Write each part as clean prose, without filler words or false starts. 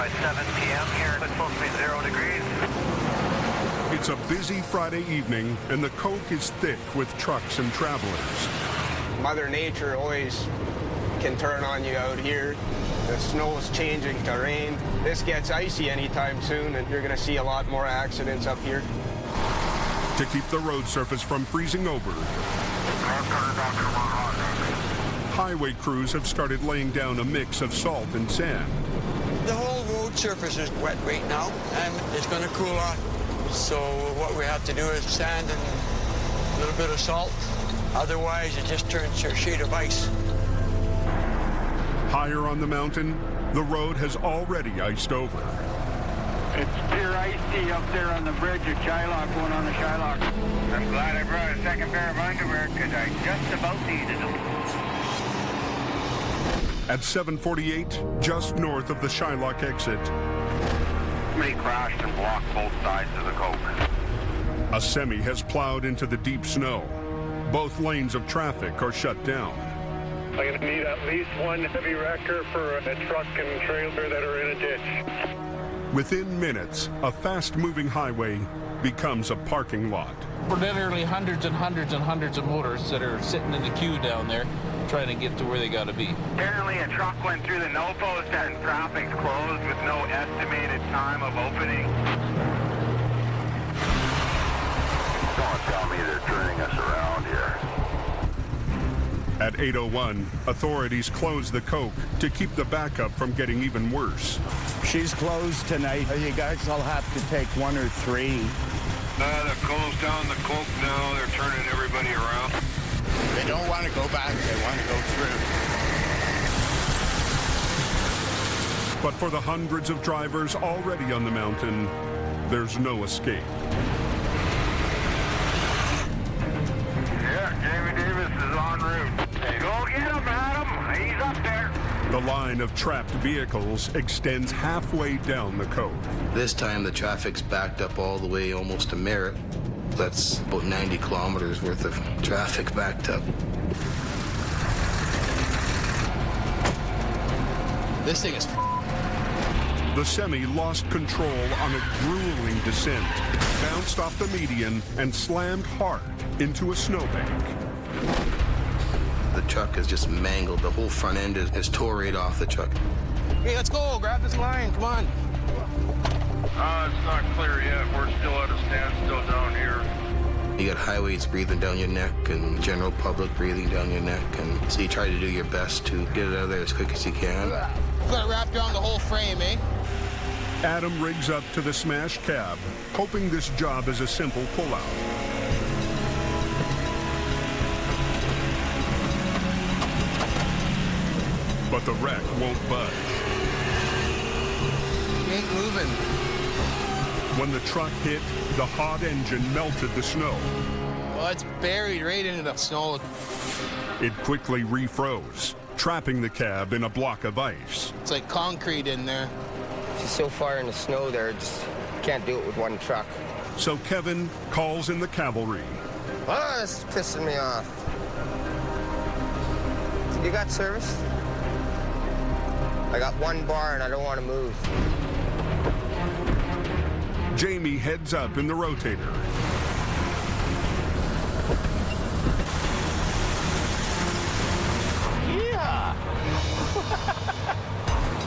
by 7 p.m. here. It's supposed to be 0 degrees. It's a busy Friday evening, and the coke is thick with trucks and travelers. Mother Nature always can turn on you out here. The snow is changing to rain. This gets icy anytime soon, and you're going to see a lot more accidents up here. To keep the road surface from freezing over, highway crews have started laying down a mix of salt and sand. The whole road surface is wet right now, and it's going to cool off. So what we have to do is sand and a little bit of salt. Otherwise, it just turns to a sheet of ice. Higher on the mountain, the road has already iced over. It's pure icy up there on the bridge at Shylock, going on the Shylock. I'm glad I brought a second pair of underwear because I just about needed them. At 7:48, just north of the Shylock exit, Somebody crashed and blocked both sides of the coke. a semi has plowed into the deep snow. Both lanes of traffic are shut down. I'm going to need at least one heavy wrecker for a truck and trailer that are in a ditch. Within minutes, a fast-moving highway becomes a parking lot. We're literally hundreds and hundreds and hundreds of motors that are sitting in the queue down there trying to get to where they got to be. Apparently a truck went through the no post and traffic's closed with no estimated time of opening. Don't tell me they're turning us around here. At 8:01, authorities close the coke to keep the backup from getting even worse. She's closed tonight. You guys will have to take 1 or 3. They're closed down the coke now. They're turning everybody around. They don't want to go back. They want to go through. But for the hundreds of drivers already on the mountain, there's no escape. Yeah, Jamie Davis is en route. Go get him, Adam. He's up there. The line of trapped vehicles extends halfway down the coke. This time the traffic's backed up all the way almost to Merritt. That's about 90 kilometers worth of traffic backed up. This thing is The semi lost control on a grueling descent, bounced off the median, and slammed hard into a snowbank. The truck is just mangled. The whole front end is tore right off the truck. Hey, let's go. Grab this line. Come on. It's not clear yet. We're still at a standstill down here. You got highways breathing down your neck and general public breathing down your neck. And so you try to do your best to get it out of there as quick as you can. We've got to wrap around the whole frame, eh? Adam rigs up to the smashed cab, hoping this job is a simple pullout. But the wreck won't budge. He ain't moving. When the truck hit, the hot engine melted the snow. Well, it's buried right into the snow. It quickly refroze, trapping the cab in a block of ice. It's like concrete in there. She's so far in the snow there, just can't do it with one truck. So Kevin calls in the cavalry. Oh, this is pissing me off. You got service? I got one bar and I don't want to move. Jamie heads up in the rotator. Yeah!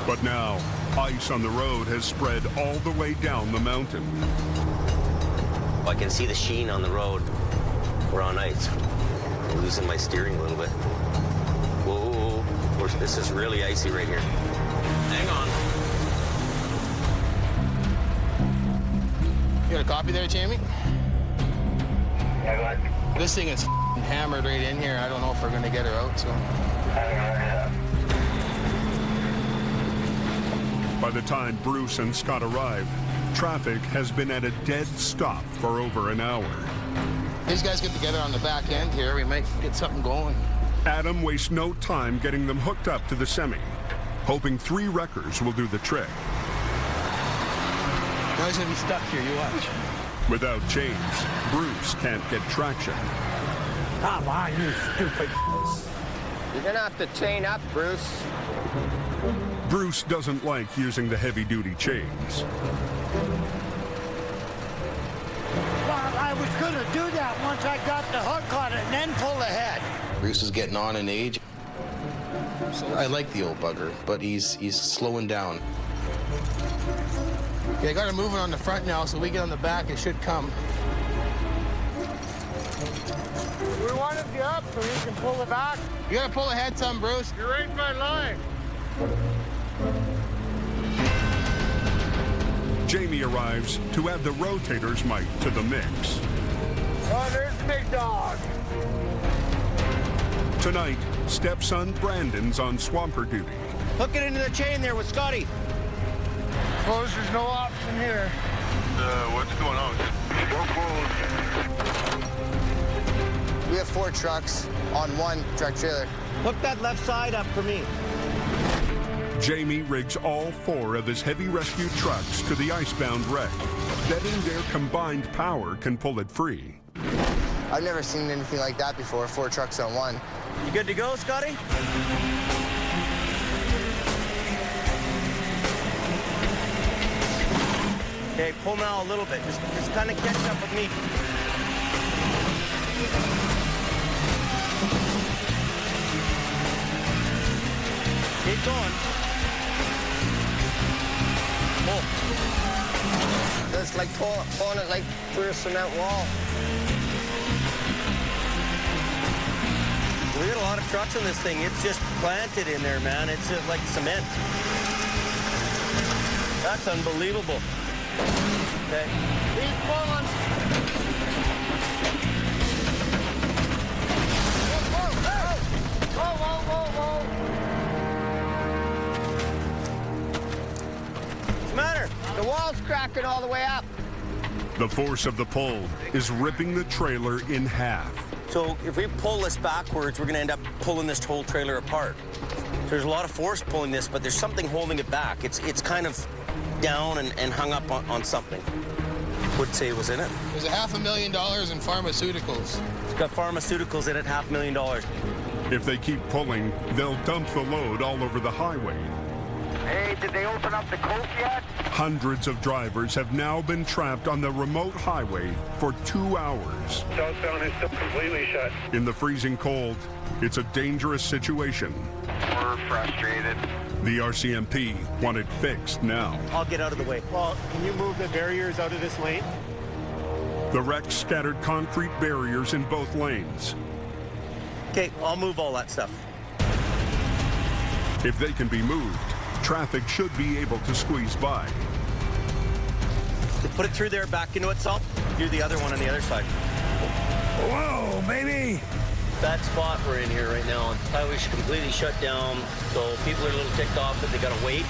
But now, ice on the road has spread all the way down the mountain. I can see the sheen on the road. We're on ice. I'm losing my steering a little bit. Whoa, this is really icy right here. Hang on. You got a copy there, Jamie? Yeah, go ahead. This thing is hammered right in here. I don't know if we're going to get her out, so. By the time Bruce and Scott arrive, traffic has been at a dead stop for over an hour. These guys get together on the back end here. We might get something going. Adam wastes no time getting them hooked up to the semi, hoping 3 wreckers will do the trick. Guys gonna be stuck here, you watch. Without chains, Bruce can't get traction. Come on, you stupid. You're gonna have to chain up, Bruce. Bruce doesn't like using the heavy-duty chains. Well, I was going to do that once I got the hook on it and then pull ahead. Bruce is getting on in age. I like the old bugger, but he's slowing down. Yeah, I got it moving on the front now, so we get on the back, it should come. We wanted you up so you can pull it back. You gotta pull ahead some, Bruce. You're right in my line. Jamie arrives to add the rotator's might to the mix. Oh, there's the big dog. Tonight, stepson Brandon's on swamper duty. Hook it into the chain there with Scotty. Suppose there's no option here. What's going on? We have 4 trucks on one truck trailer. Hook that left side up for me. Jamie rigs all 4 of his heavy rescue trucks to the icebound wreck, betting their combined power can pull it free. I've never seen anything like that before, 4 trucks on one. You good to go, Scotty? Okay, pull now a little bit. Just kind of catch up with me. Keep going. Pull. It's like pulling it like through a cement wall. We got a lot of trucks in this thing. It's just planted in there, man. It's just like cement. That's unbelievable. Okay. Keep pulling. Whoa, whoa, whoa, whoa, whoa. What's the matter? The wall's cracking all the way up. The force of the pull is ripping the trailer in half. So if we pull this backwards, we're going to end up pulling this whole trailer apart. There's a lot of force pulling this, but there's something holding it back. It's kind of down and hung up on something. Would say it was in it. There's $500,000 in pharmaceuticals. It's got pharmaceuticals in it, $500,000. If they keep pulling, they'll dump the load all over the highway. Hey, did they open up the coke yet? Hundreds of drivers have now been trapped on the remote highway for 2 hours. Southbound is still completely shut. In the freezing cold, it's a dangerous situation. We're frustrated. The RCMP want it fixed now. I'll get out of the way. Well, can you move the barriers out of this lane? The wreck scattered concrete barriers in both lanes. Okay, I'll move all that stuff. If they can be moved, traffic should be able to squeeze by. Put it through there, back into itself. Do the other one on the other side. Whoa, baby. Bad spot we're in here right now. Highway's completely shut down, so people are a little ticked off that they gotta wait.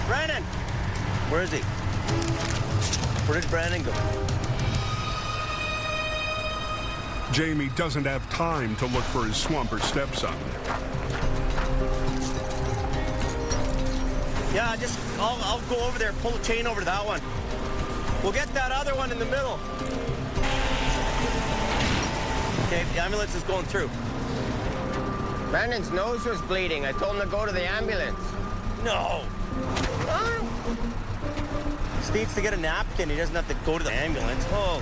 Brandon! Where is he? Where did Brandon go? Jamie doesn't have time to look for his swamper stepson. Yeah, I'll go over there, pull the chain over to that one. We'll get that other one in the middle. Okay, the ambulance is going through. Brandon's nose was bleeding. I told him to go to the ambulance. No. He needs to get a napkin. He doesn't have to go to the ambulance. Oh.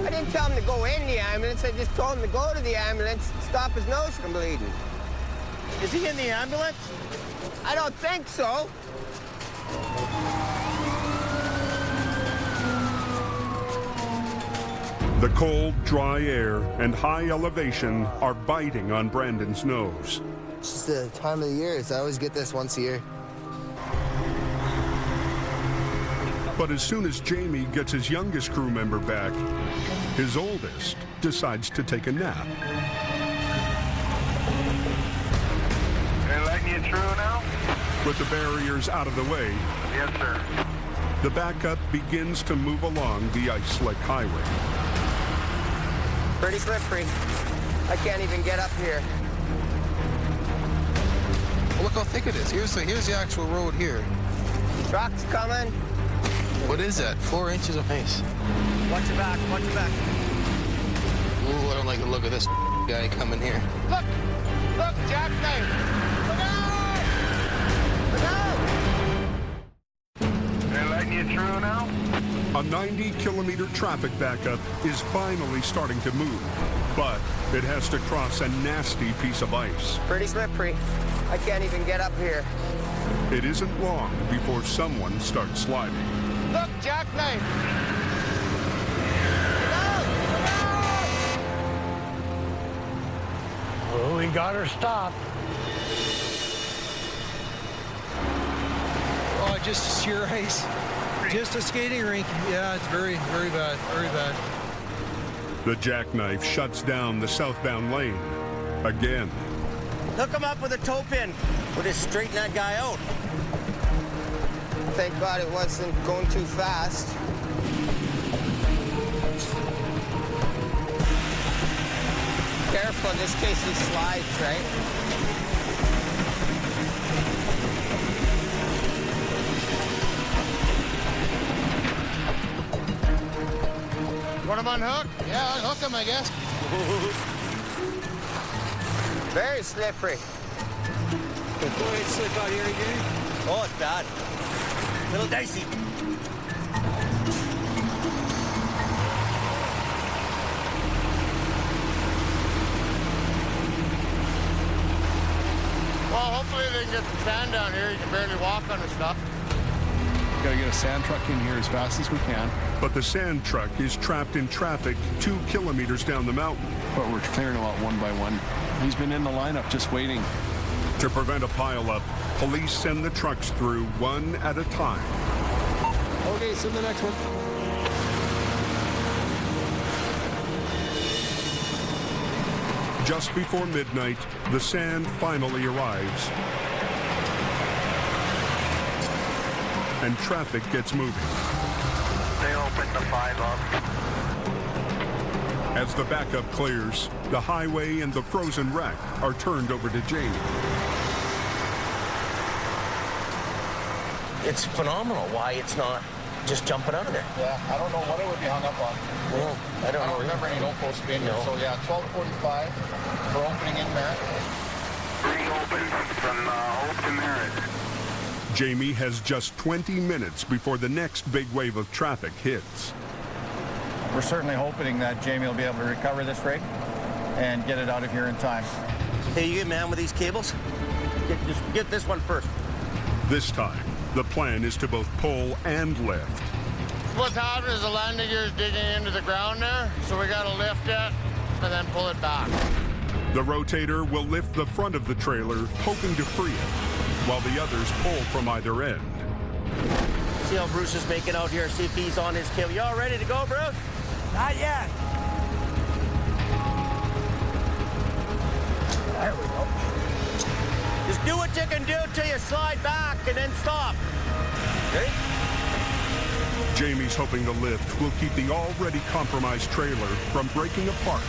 I didn't tell him to go in the ambulance. I just told him to go to the ambulance, stop his nose from bleeding. Is he in the ambulance? I don't think so. The cold, dry air and high elevation are biting on Brandon's nose. It's just the time of the year. I always get this once a year. But as soon as Jamie gets his youngest crew member back, his oldest decides to take a nap. They're letting you through now? With the barriers out of the way, Yes, sir. the backup begins to move along the ice-slick highway. Pretty slippery. I can't even get up here. Well, look how thick it is. Here's the actual road here. Trucks coming. What is that? 4 inches of ice. Watch your back, watch your back. Ooh, I don't like the look of this guy coming here. Look, jackknife. Look out! Look out! They're letting you through now? A 90-kilometer traffic backup is finally starting to move, but it has to cross a nasty piece of ice. Pretty slippery. I can't even get up here. It isn't long before someone starts sliding. Look, jackknife. Well, we got her stopped. Oh, just sheer ice. Just a skating rink. Yeah, it's very, very bad. Very bad. The jackknife shuts down the southbound lane again. Hook him up with a toe pin. We'll just straighten that guy out. Thank God it wasn't going too fast. Careful, just in case he slides, right? Want him unhooked? Yeah, unhook him, I guess. Very slippery. Go ahead, slip out here again. Oh, it's bad. Little dicey. Well, hopefully they can get some sand down here. You can barely walk on the stuff. Got to get a sand truck in here as fast as we can. But the sand truck is trapped in traffic 2 kilometers down the mountain. But we're clearing them out one by one. He's been in the lineup just waiting. To prevent a pileup, police send the trucks through one at a time. Okay, send the next one. Just before midnight, the sand finally arrives. And traffic gets moving. They opened the 5 up. As the backup clears, the highway and the frozen wreck are turned over to Jamie. It's phenomenal why it's not just jumping out of there. Yeah, I don't know what it would be hung up on. Well, I don't know. remember any goalposts being here. So yeah, 12:45 for opening in Merritt. Reopened from Hope to Merritt. Jamie has just 20 minutes before the next big wave of traffic hits. We're certainly hoping that Jamie will be able to recover this rig and get it out of here in time. Hey, you get man with these cables? Get this one first. This time, the plan is to both pull and lift. What's happening is the landing gear is digging into the ground there, so we got to lift it and then pull it back. The rotator will lift the front of the trailer, hoping to free it, while the others pull from either end. See how Bruce is making out here? See if he's on his cable. You all ready to go, Bruce? Not yet. There we go. Just do what you can do till you slide back and then stop. Okay? Jamie's hoping the lift will keep the already compromised trailer from breaking apart.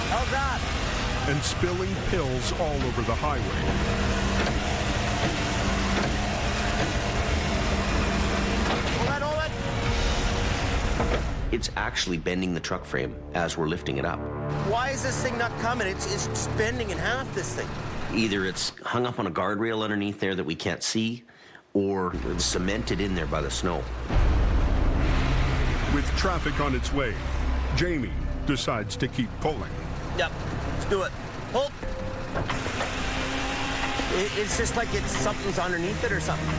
How's that? And spilling pills all over the highway. It's actually bending the truck frame as we're lifting it up. Why is this thing not coming? It's just bending in half, this thing. Either it's hung up on a guardrail underneath there that we can't see, or it's cemented in there by the snow. With traffic on its way, Jamie decides to keep pulling. Yep, let's do it. Pull. It's just like something's underneath it or something.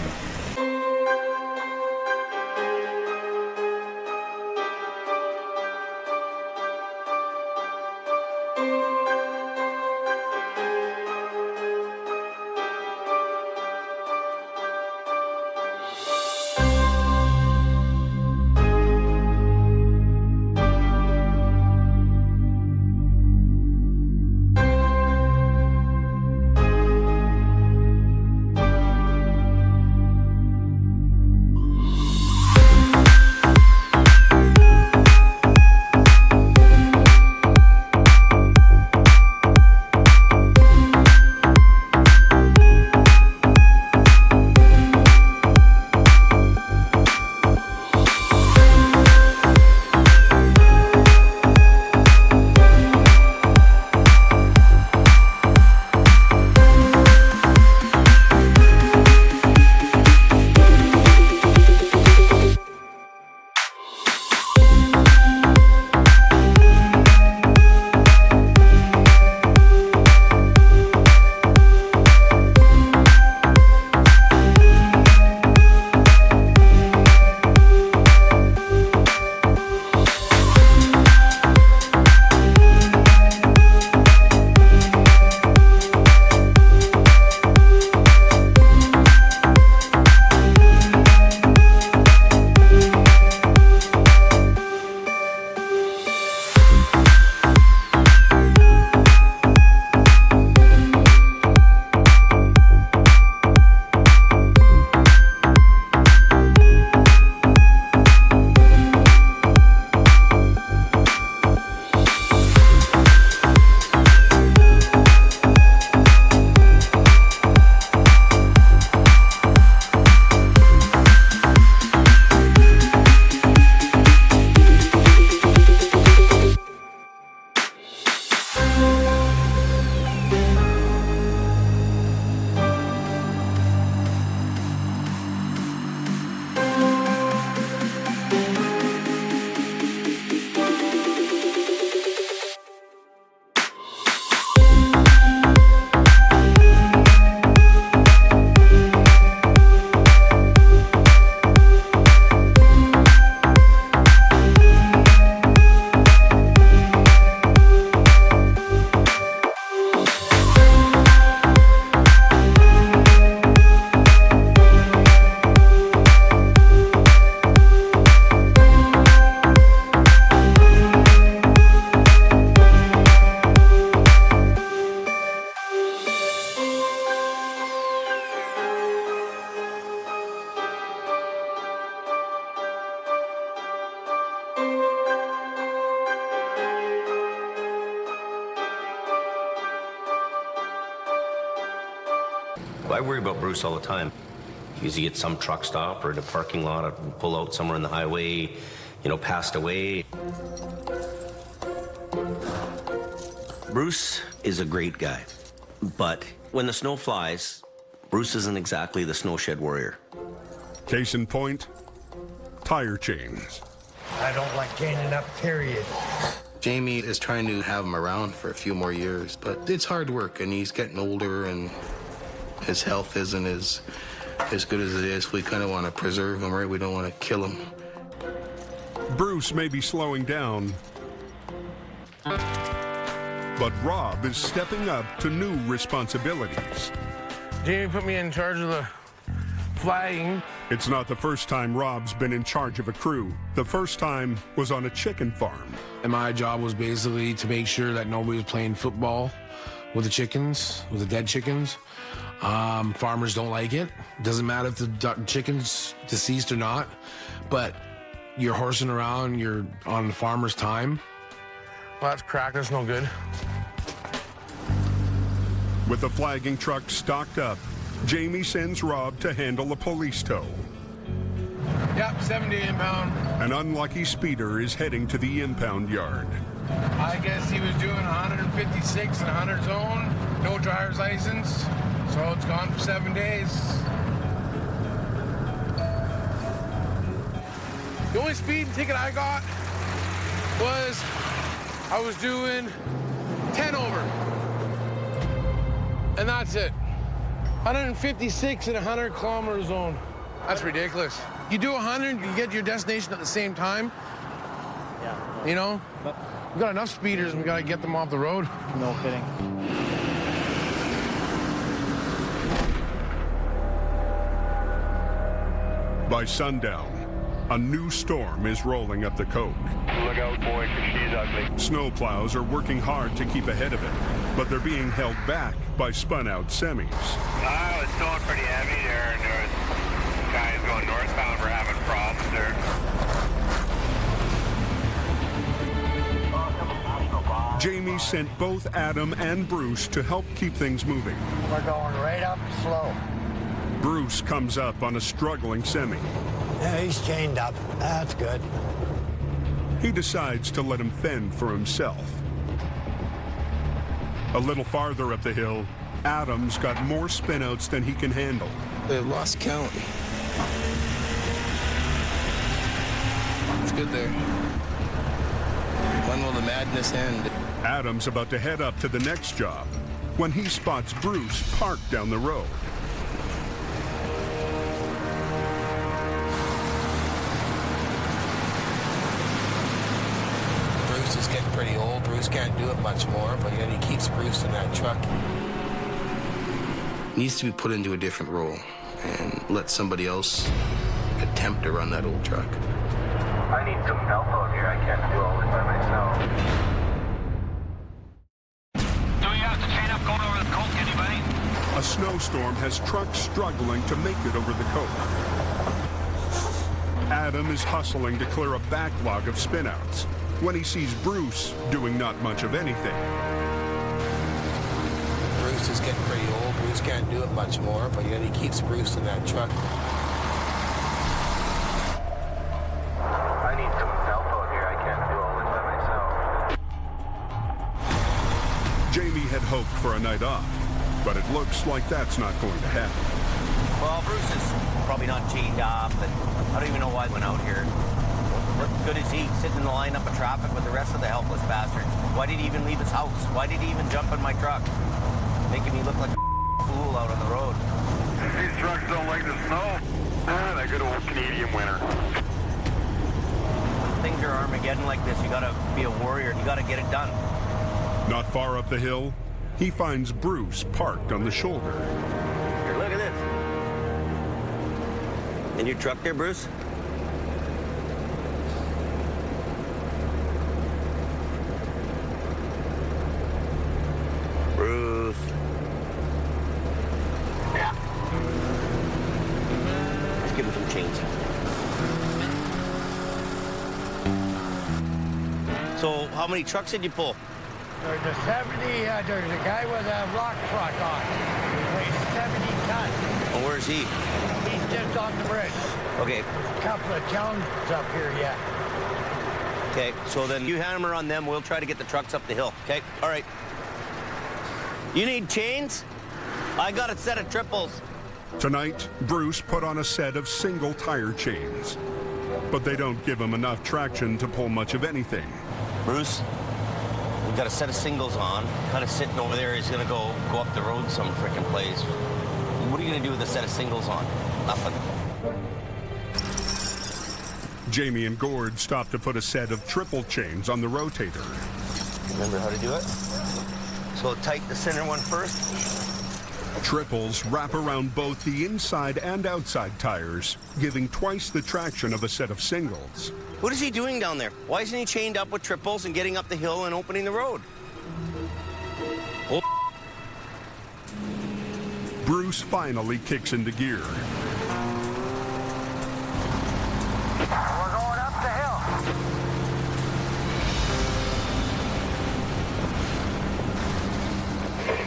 I worry about Bruce all the time. Because he gets some truck stop or in a parking lot or pull out somewhere on the highway, you know, passed away. Bruce is a great guy, but when the snow flies, Bruce isn't exactly the snow shed warrior. Case in point, tire chains. I don't like chaining up, period. Jamie is trying to have him around for a few more years, but it's hard work, and he's getting older, and his health isn't as good as it is. We kind of want to preserve him, right? We don't want to kill him. Bruce may be slowing down, but Rob is stepping up to new responsibilities. Jamie put me in charge of the flagging. It's not the first time Rob's been in charge of a crew. The first time was on a chicken farm. And my job was basically to make sure that nobody was playing football with the chickens, with the dead chickens. Farmers don't like it. Doesn't matter if the chicken's deceased or not, but you're horsing around, you're on the farmer's time. Well, that's cracked, that's no good. With the flagging truck stocked up, Jamie sends Rob to handle a police tow. Yep, 70 impound. An unlucky speeder is heading to the impound yard. I guess he was doing 156 and 100 zone, no driver's license, so it's gone for 7 days. The only speeding ticket I got was I was doing 10 over. And that's it. 156 in a 100-kilometer zone. That's ridiculous. You do 100, you get to your destination at the same time. Yeah. You know? We've got enough speeders and we got to get them off the road. No kidding. By sundown, a new storm is rolling up the Coke. Look out, boy, 'cause she's ugly. Snowplows are working hard to keep ahead of it, but they're being held back by spun-out semis. I was snowing pretty heavy there, and there was guys going northbound were having problems there. Jamie sent both Adam and Bruce to help keep things moving. We're going right up slow. Bruce comes up on a struggling semi. Yeah, he's chained up. That's good. He decides to let him fend for himself. A little farther up the hill, Adam's got more spinouts than he can handle. They've lost count. It's good there. When will the madness end? Adam's about to head up to the next job when he spots Bruce parked down the road. Bruce is getting pretty old. Bruce can't do it much more, but yet he keeps Bruce in that truck. Needs to be put into a different role and let somebody else attempt to run that old truck. I need some help out here. I can't do all this by myself. Do we have to chain up going over the Coke, anybody? A snowstorm has trucks struggling to make it over the Coke. Adam is hustling to clear a backlog of spinouts when he sees Bruce doing not much of anything. Bruce is getting pretty old. Bruce can't do it much more, but yet he keeps Bruce in that truck. I need some help out here. I can't do all this by myself. Jamie had hoped for a night off, but it looks like that's not going to happen. Well, Bruce is probably not chained up, but I don't even know why he went out here. What good is he sitting in the lineup of traffic with the rest of the helpless bastards? Why did he even leave his house? Why did he even jump in my truck? Making me look like a fool out on the road. These trucks don't like the snow. That good old Canadian winter. Things are Armageddon like this. You gotta be a warrior. You gotta get it done. Not far up the hill, he finds Bruce parked on the shoulder. Here, look at this. In your truck there, Bruce? Bruce. Yeah. Let's give him some change. So, how many trucks did you pull? There's a 70, there's a guy with a rock truck on. It weighs 70 tons. done. Oh, where's he? He's just on the bridge. Okay. A couple of towns up here yet. Okay, so then you hammer on them. We'll try to get the trucks up the hill. Okay, all right. You need chains? I got a set of triples. Tonight, Bruce put on a set of single tire chains, but they don't give him enough traction to pull much of anything. Bruce, we've got a set of singles on, kind of sitting over there. He's gonna go up the road some frickin' place. What are you gonna do with a set of singles on? Nothing. Jamie and Gord stopped to put a set of triple chains on the rotator. Remember how to do it? So tight the center one first. Triples wrap around both the inside and outside tires, giving twice the traction of a set of singles. What is he doing down there? Why isn't he chained up with triples and getting up the hill and opening the road? Oh. Bruce finally kicks into gear. We're going up the hill.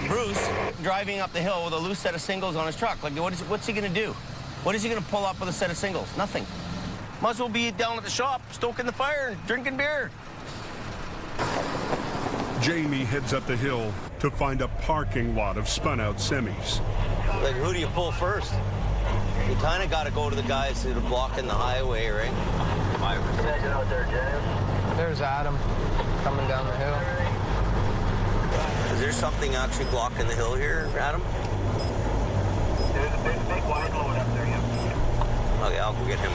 Bruce driving up the hill with a loose set of singles on his truck. Like, what's he gonna do? What is he gonna pull up with a set of singles? Nothing. Might as well be down at the shop, stoking the fire and drinking beer. Jamie heads up the hill to find a parking lot of spun-out semis. Like, who do you pull first? You kind of got to go to the guys that are blocking the highway, right? Out there, James. There's Adam coming down the hill. Is there something actually blocking the hill here, Adam? There's a big wide load up there, yeah. Okay, I'll go get him.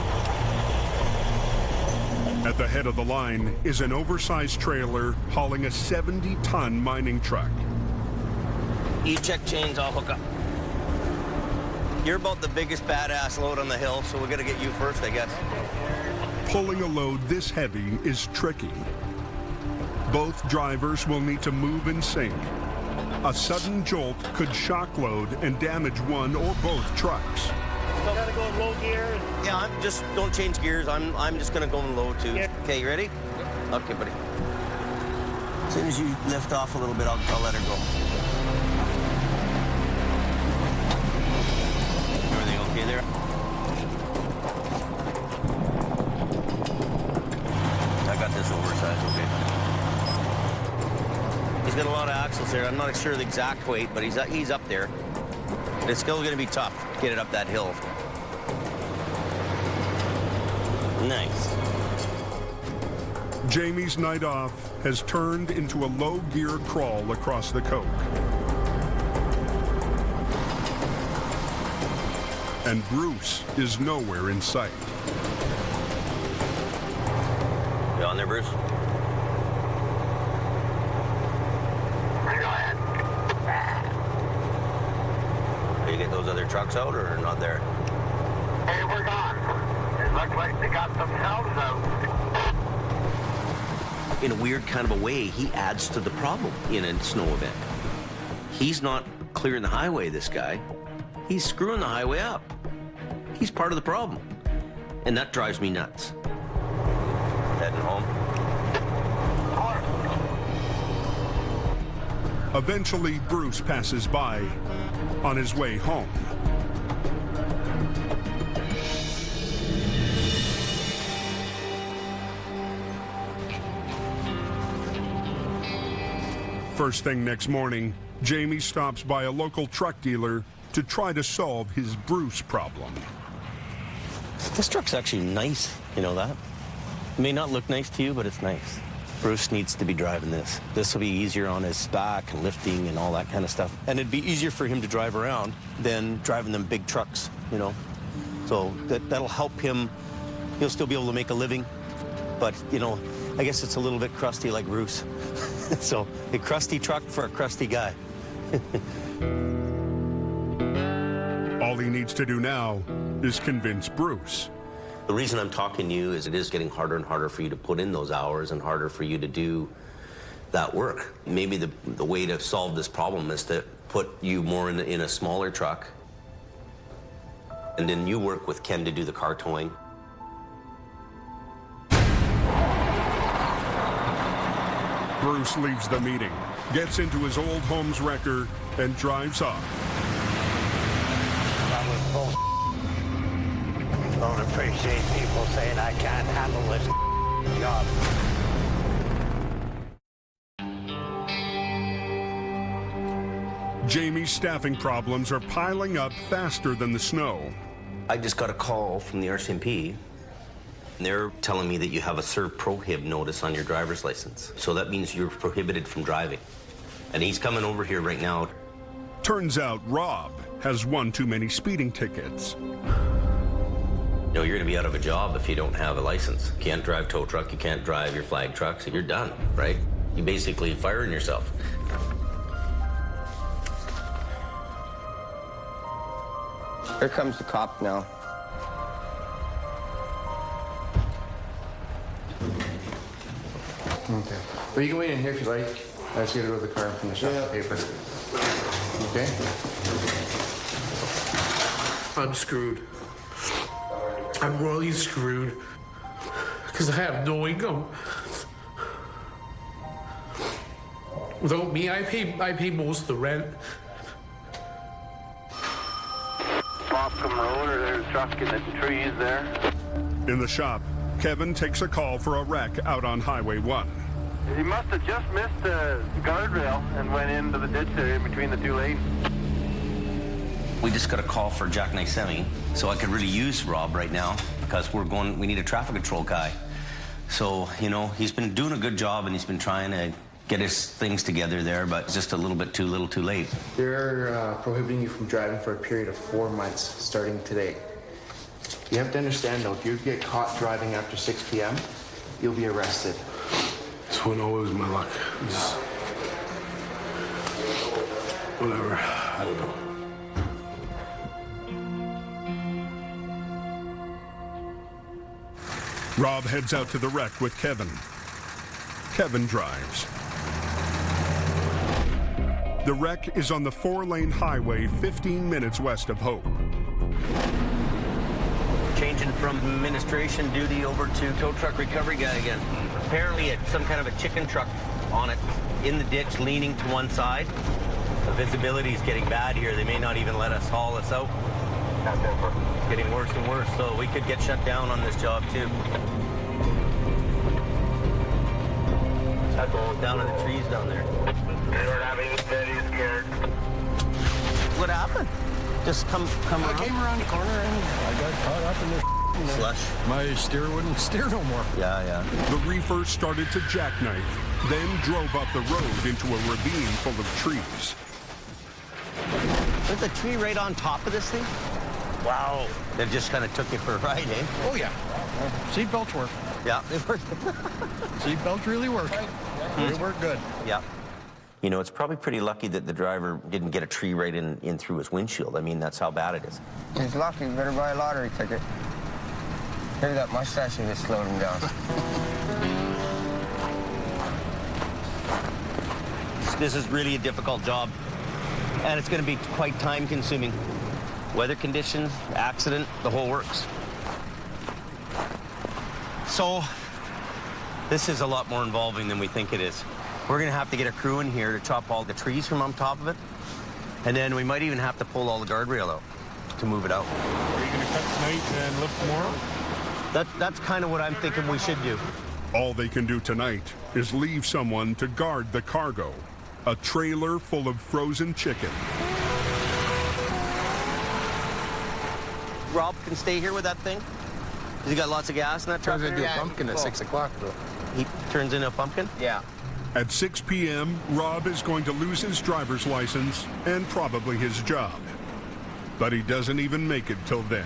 At the head of the line is an oversized trailer hauling a 70-ton mining truck. You check chains, I'll hook up. You're about the biggest badass load on the hill, so we're gonna get you first, I guess. Pulling a load this heavy is tricky. Both drivers will need to move in sync. A sudden jolt could shock load and damage one or both trucks. So gotta go in low gear. Yeah, don't change gears. I'm just gonna go in low too. Yeah. Okay, you ready? Okay, buddy. As soon as you lift off a little bit, I'll let her go. Everything okay there? I got this oversized, okay. He's got a lot of axles there. I'm not sure the exact weight, but he's up there. But it's still gonna be tough to get it up that hill. Nice. Jamie's night off has turned into a low-gear crawl across the coke. And Bruce is nowhere in sight. You on there, Bruce? Go ahead. Did you get those other trucks out or not there? Hey, we're gone. It looks like they got themselves out. In a weird kind of a way, he adds to the problem in a snow event. He's not clearing the highway, this guy. He's screwing the highway up. He's part of the problem. And that drives me nuts. Heading home. Eventually, Bruce passes by on his way home. First thing next morning, Jamie stops by a local truck dealer to try to solve his Bruce problem. This truck's actually nice, you know that? It may not look nice to you, but it's nice. Bruce needs to be driving this. This will be easier on his back and lifting and all that kind of stuff. And it'd be easier for him to drive around than driving them big trucks, you know? So that'll help him. He'll still be able to make a living, but, you know, I guess it's a little bit crusty like Bruce. So a crusty truck for a crusty guy. All he needs to do now is convince Bruce. The reason I'm talking to you is it is getting harder and harder for you to put in those hours and harder for you to do that work. Maybe the way to solve this problem is to put you more in a smaller truck, and then you work with Ken to do the car towing. Bruce leaves the meeting, gets into his old Holmes wrecker, and drives off. bull. Don't appreciate people saying I can't handle this job. Jamie's staffing problems are piling up faster than the snow. I just got a call from the RCMP. They're telling me that you have a serve prohib notice on your driver's license. So that means you're prohibited from driving. And he's coming over here right now. Turns out Rob has one too many speeding tickets. You know, you're gonna be out of a job if you don't have a license. You can't drive tow truck, you can't drive your flag truck, so you're done, right? You're basically firing yourself. Here comes the cop now. Okay. Well, you can wait in here if you like. I just gotta go to the car and finish up the paper. Okay? I'm screwed. I'm royally screwed. Because I have no income. Without me, I pay most of the rent. Swapcombe Road, or there's a truck in the trees there. In the shop, Kevin takes a call for a wreck out on Highway 1. He must have just missed the guardrail and went into the ditch there in between the two lanes. We just got a call for jackknife semi, so I could really use Rob right now because we need a traffic control guy. So, you know, he's been doing a good job and he's been trying to get his things together there, but it's just a little bit too little too late. They're prohibiting you from driving for a period of 4 months starting today. You have to understand, though, if you get caught driving after 6 p.m., you'll be arrested. This won't always my luck. Just whatever. I don't know. Rob heads out to the wreck with Kevin. Kevin drives. The wreck is on the 4-lane highway 15 minutes west of Hope. Changing from administration duty over to tow truck recovery guy again. Apparently it's some kind of a chicken truck on it in the ditch leaning to one side. The visibility is getting bad here. They may not even let us haul us out. It's getting worse and worse, so we could get shut down on this job too. Down in the trees down there. Scared. What happened? Just come I around? came around the corner and I got caught up in the slush. My steer wouldn't steer no more. Yeah. The reefer started to jackknife, then drove up the road into a ravine full of trees. There's a tree right on top of this thing? Wow. That just kind of took you for a ride, eh? Oh, yeah. Seatbelts work. Yeah, they work. Seatbelts really work. They work good. Yeah. You know, it's probably pretty lucky that the driver didn't get a tree right in through his windshield. I mean, that's how bad it is. He's lucky. Better buy a lottery ticket. Maybe that mustache just slowed him down. This is really a difficult job, and it's going to be quite time-consuming. Weather conditions, accident, the whole works. So, this is a lot more involving than we think it is. We're going to have to get a crew in here to chop all the trees from on top of it, and then we might even have to pull all the guardrail out to move it out. Are you going to cut tonight and lift tomorrow? That's kind of what I'm thinking we should do. All they can do tonight is leave someone to guard the cargo, a trailer full of frozen chicken. Rob can stay here with that thing? Has he got lots of gas in that truck? Turns into a pumpkin at 6 o'clock, though. He turns into a pumpkin? Yeah. At 6 p.m., Rob is going to lose his driver's license and probably his job. But he doesn't even make it till then.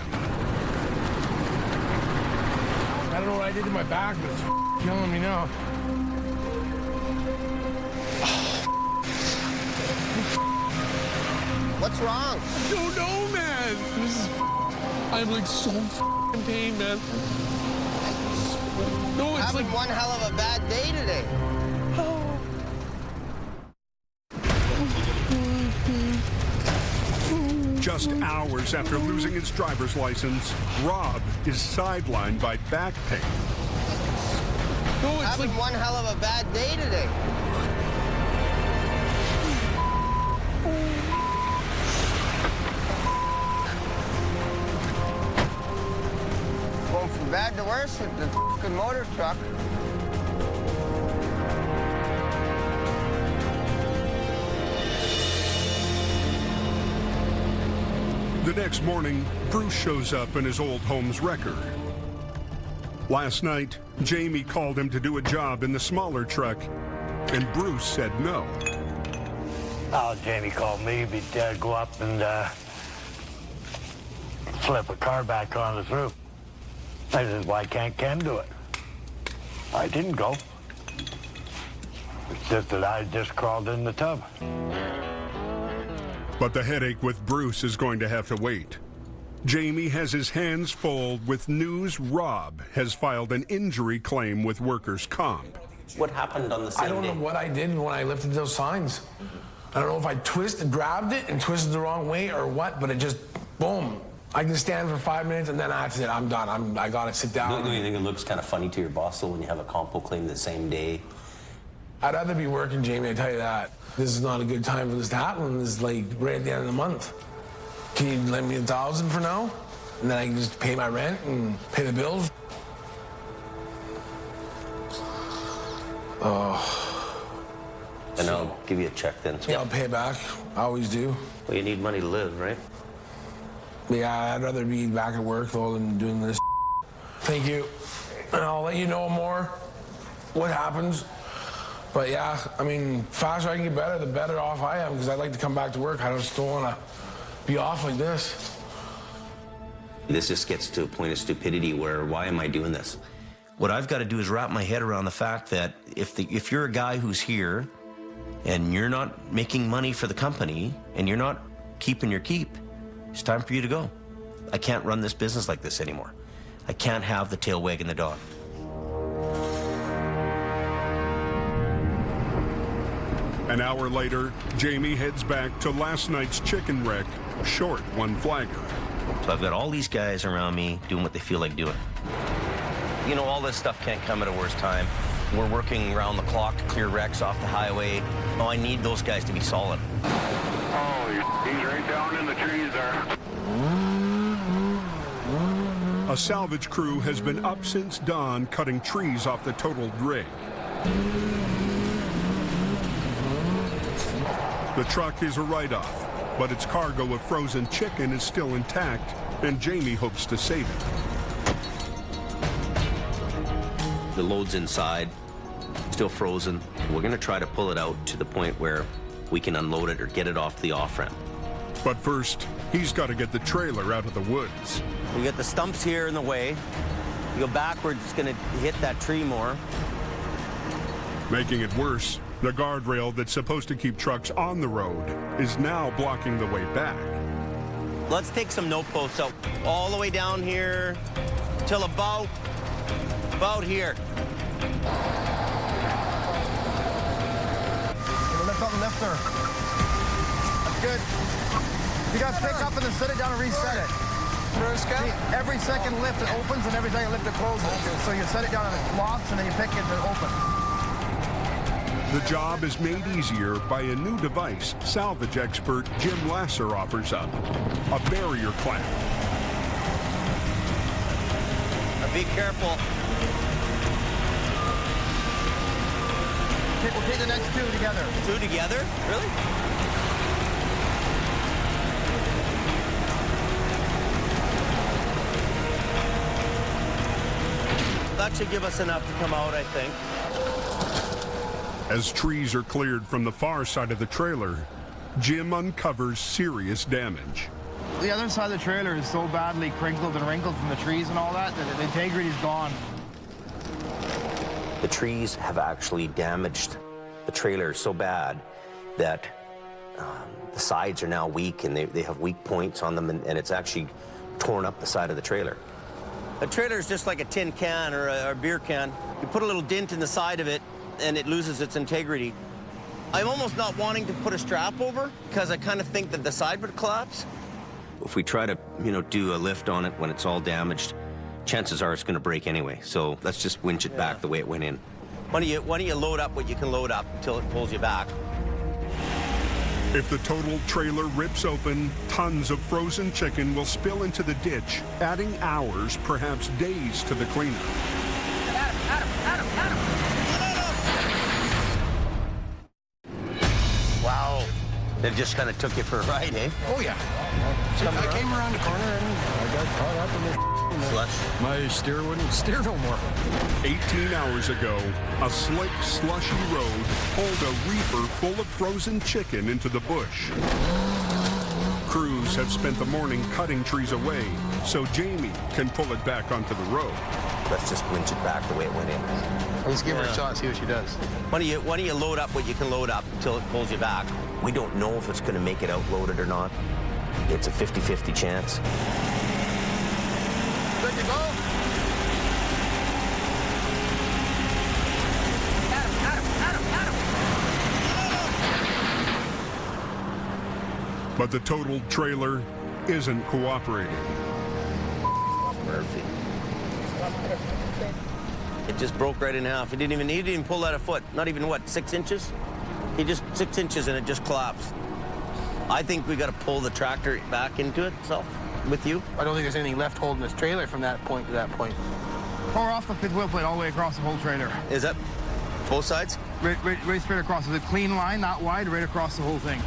I don't know what I did to my back, but it's killing me now. What's wrong? I don't know, man. I'm like so in pain, man. No, it's Having like one hell of a bad day today. Just hours after losing his driver's license, Rob is sidelined by back pain. No, it's Having one hell of a bad day today. bad to worse with the fucking motor truck. The next morning, Bruce shows up in his old home's wrecker. Last night, Jamie called him to do a job in the smaller truck, and Bruce said no. Oh, Jamie called me to go up and flip a car back on the Thru. I said, why can't Ken do it? I didn't go. It's just that I just crawled in the tub. But the headache with Bruce is going to have to wait. Jamie has his hands full with news Rob has filed an injury claim with workers' comp. What happened on the same day? I don't know what I did when I lifted those signs. I don't know if I grabbed it and twisted the wrong way or what, but it just, boom. I can stand for 5 minutes and then that's it. I'm done. I gotta sit down. Don't you think it looks kind of funny to your boss though when you have a compo claim the same day? I'd rather be working, Jamie, I tell you that. This is not a good time for this to happen. This is like right at the end of the month. Can you lend me $1,000 for now? And then I can just pay my rent and pay the bills? Oh. And I'll give you a check then. So yeah, I'll pay it back. I always do. Well, you need money to live, right? Yeah, I'd rather be back at work though than doing this. Thank you. And I'll let you know more what happens. But yeah, I mean, faster I can get better, the better off I am, because I'd like to come back to work. I just don't want to be off like this. This just gets to a point of stupidity where, why am I doing this? What I've got to do is wrap my head around the fact that if you're a guy who's here and you're not making money for the company and you're not keeping your keep, it's time for you to go. I can't run this business like this anymore. I can't have the tail wagging the dog. An hour later, Jamie heads back to last night's chicken wreck, short one flagger. So I've got all these guys around me doing what they feel like doing. You know, all this stuff can't come at a worse time. We're working around the clock to clear wrecks off the highway. Oh, I need those guys to be solid. Oh, he's right down in the trees there. A salvage crew has been up since dawn cutting trees off the totaled rig. The truck is a write-off, but its cargo of frozen chicken is still intact, and Jamie hopes to save it. The load's inside, still frozen. We're going to try to pull it out to the point where we can unload it or get it off the off-ramp. But first, he's got to get the trailer out of the woods. You got the stumps here in the way. You go backwards, it's going to hit that tree more. Making it worse, the guardrail that's supposed to keep trucks on the road is now blocking the way back. Let's take some note posts out all the way down here till about here. Lift up the lifter. That's good. You got to pick up and then set it down and reset it. See, every second lift it opens and every second lift it closes. So you set it down and it locks and then you pick it and it opens. The job is made easier by a new device salvage expert Jim Lasser offers up, a barrier clamp. Now be careful. Okay, we'll take the next two together. Two together? Really? That should give us enough to come out, I think. As trees are cleared from the far side of the trailer, Jim uncovers serious damage. The other side of the trailer is so badly crinkled and wrinkled from the trees and all that the integrity's gone. The trees have actually damaged the trailer so bad that the sides are now weak and they have weak points on them and it's actually torn up the side of the trailer. A trailer is just like a tin can or a beer can. You put a little dent in the side of it and it loses its integrity. I'm almost not wanting to put a strap over because I kind of think that the side would collapse. If we try to, do a lift on it when it's all damaged, chances are it's going to break anyway. So let's just winch it back the way it went in. Why don't you load up what you can load up until it pulls you back? If the total trailer rips open, tons of frozen chicken will spill into the ditch, adding hours, perhaps days, to the cleanup. Wow. They just kind of took you for a ride, eh? Oh, yeah. I came around the corner and I got caught up in the slush. My steer wouldn't steer no more. 18 hours ago, a slick, slushy road pulled a reefer full of frozen chicken into the bush. Crews have spent the morning cutting trees away, so Jamie can pull it back onto the road. Let's just winch it back the way it went in. Let's give her a shot, see what she does. Why don't you load up what you can load up until it pulls you back? We don't know if it's going to make it out loaded or not. It's a 50-50 chance. Good to go. But the total trailer isn't cooperating. Murphy. It just broke right in half. He didn't even pull out a foot. Not even, what, 6 inches? He just 6 inches and it just collapsed. I think we got to pull the tractor back into it, so, with you. I don't think there's anything left holding this trailer from that point to that point. Pour off the fifth wheel plate all the way across the whole trailer. Is that both sides? Right straight across. It's a clean line, not wide, right across the whole thing.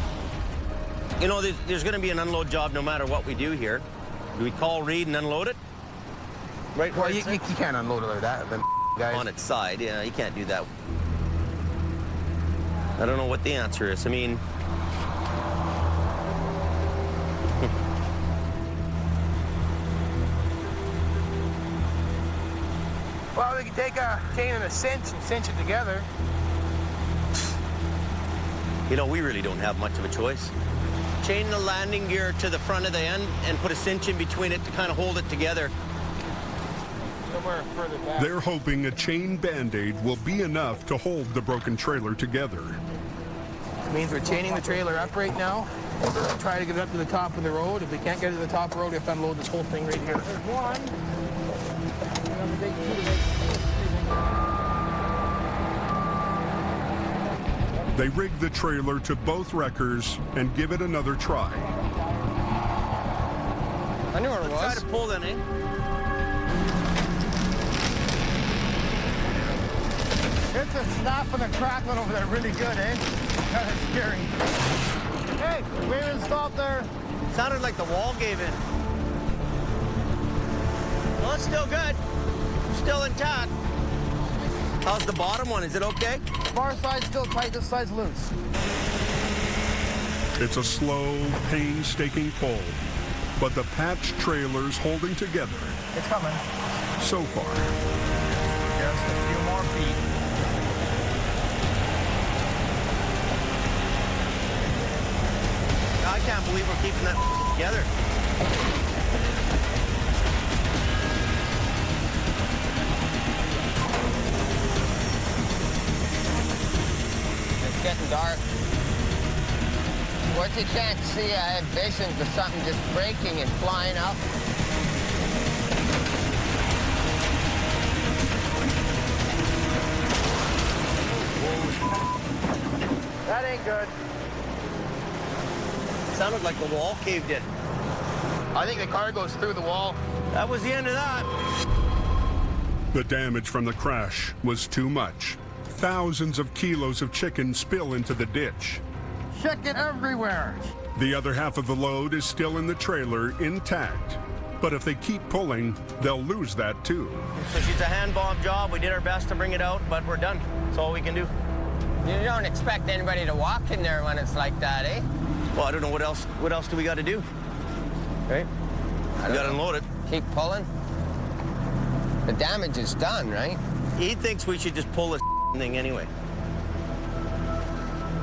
You know, there's going to be an unload job no matter what we do here. Do we call Reed and unload it? Right. Well, you can't unload it like that. Then, guys. On its side, yeah, you can't do that. I don't know what the answer is. I mean, well, we can take a chain and a cinch and cinch it together. you know, we really don't have much of a choice. Chain the landing gear to the front of the end and put a cinch in between it to kind of hold it together. Somewhere further back. They're hoping a chain Band-Aid will be enough to hold the broken trailer together. It means we're chaining the trailer up right now. Try to get it up to the top of the road. If we can't get it to the top of the road, we have to unload this whole thing right here. There's one. They rig the trailer to both wreckers and give it another try. I knew where it was. Try to pull that in. It's a snap and a crackling over there really good, eh? Kind of scary. Hey, we even stop there. Sounded like the wall gave in. Well, it's still good. Still intact. How's the bottom one? Is it okay? Far side's still tight, this side's loose. It's a slow, painstaking pull, but the patched trailer's holding together. It's coming. So far. Just a few more feet. I can't believe we're keeping that together. It's getting dark. What you can't see, I have visions of something just breaking and flying up. That ain't good. Sounded like the wall caved in. I think the car goes through the wall. That was the end of that. The damage from the crash was too much. Thousands of kilos of chicken spill into the ditch. Chicken everywhere. The other half of the load is still in the trailer intact. But if they keep pulling, they'll lose that too. So she's a hand bomb job. We did our best to bring it out, but we're done. That's all we can do. You don't expect anybody to walk in there when it's like that, eh? Well, I don't know what else do we got to do? Right? We got to unload it. Keep pulling. The damage is done, right? He thinks we should just pull this thing anyway.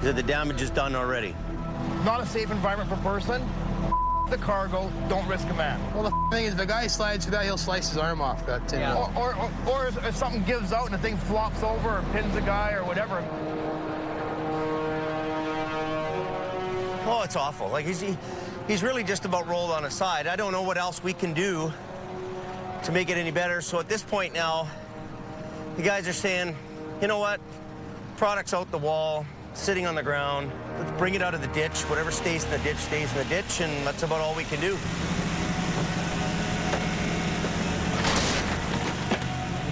He said the damage is done already. Not a safe environment for person. The cargo, don't risk a man. Well, the thing is, if the guy slides through that, he'll slice his arm off that tin. Yeah. Or if something gives out and the thing flops over or pins a guy or whatever. Oh, it's awful. Like, he's really just about rolled on his side. I don't know what else we can do to make it any better. So at this point now, the guys are saying, you know what? Product's out the wall. sitting on the ground. Let's bring it out of the ditch. Whatever stays in the ditch stays in the ditch, and that's about all we can do.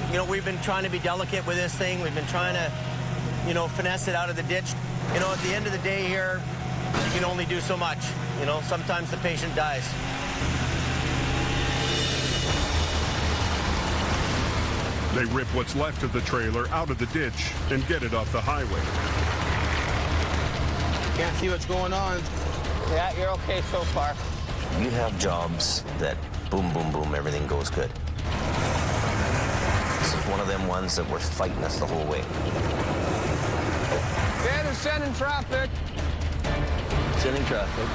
You know, we've been trying to be delicate with this thing. We've been trying to, you know, finesse it out of the ditch. You know, at the end of the day here, you can only do so much. You know, sometimes the patient dies. They rip what's left of the trailer out of the ditch and get it off the highway. Can't see what's going on. Yeah, you're okay so far. You have jobs that boom, boom, boom, everything goes good. This is one of them ones that were fighting us the whole way. Yeah, sending traffic. Sending traffic.